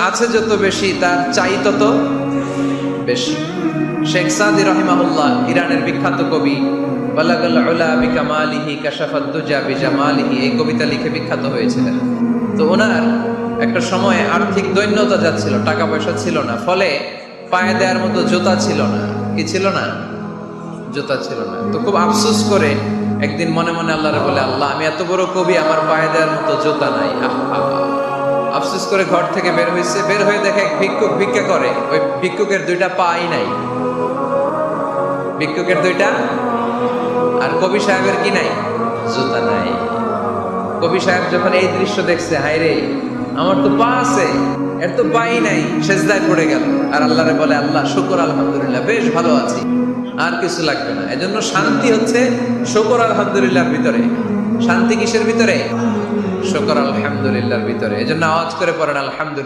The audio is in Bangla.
আছে যত বেশি তার চাই তত বেশি। শেখ সাদি রহিমাহুল্লাহ, ইরানের বিখ্যাত কবি, বালাগাল উলা বিকামালিহি কাশাফাদ দুজা বিজামালিহি, এই কবিতা লিখে বিখ্যাত হয়েছিলেন। তো ওনার একটা সময়ে আর্থিক দৈন্যতা যাচ্ছিল, টাকা পয়সা ছিল না, ফলে পায়ে দেওয়ার মতো জুতা ছিল না। কি ছিল না? জুতা ছিল না। তো খুব আফসোস করে একদিন মনে মনে আল্লাহরে বলে, আল্লাহ, আমি এত বড় কবি, আমার পায়ে দেওয়ার মতো জুতা নাই। আফসোস করে ঘর থেকে বের হয়েছে, বের হয়ে দেখে এক ভিক্ষুক ভিক্ষা করে। ওই ভিক্ষুকের দুইটা পাই নাই, ভিক্ষুকের দুইটা, আর কবি সাহেবের কি নাই? জুতা নাই। কবি সাহেব যখন এই দৃশ্য দেখছে, হায় রে, আমার তো পা আছে, এর তো পাই নাই, সেজদায় পড়ে গেল। আর আল্লাহরে বলে, আল্লাহ শুকর আলহামদুলিল্লাহ, বেশ ভালো আছি, আর কিছু লাগবে না। এজন্য শান্তি হচ্ছে শুকর আলহামদুলিল্লাহর ভিতরে। শান্তি কিসের ভিতরে? শুকর আলহামদুলিল্লাহর ভিতরে। এজন্য আওয়াজ করে পড়েন আলহামদুলিল্লাহ।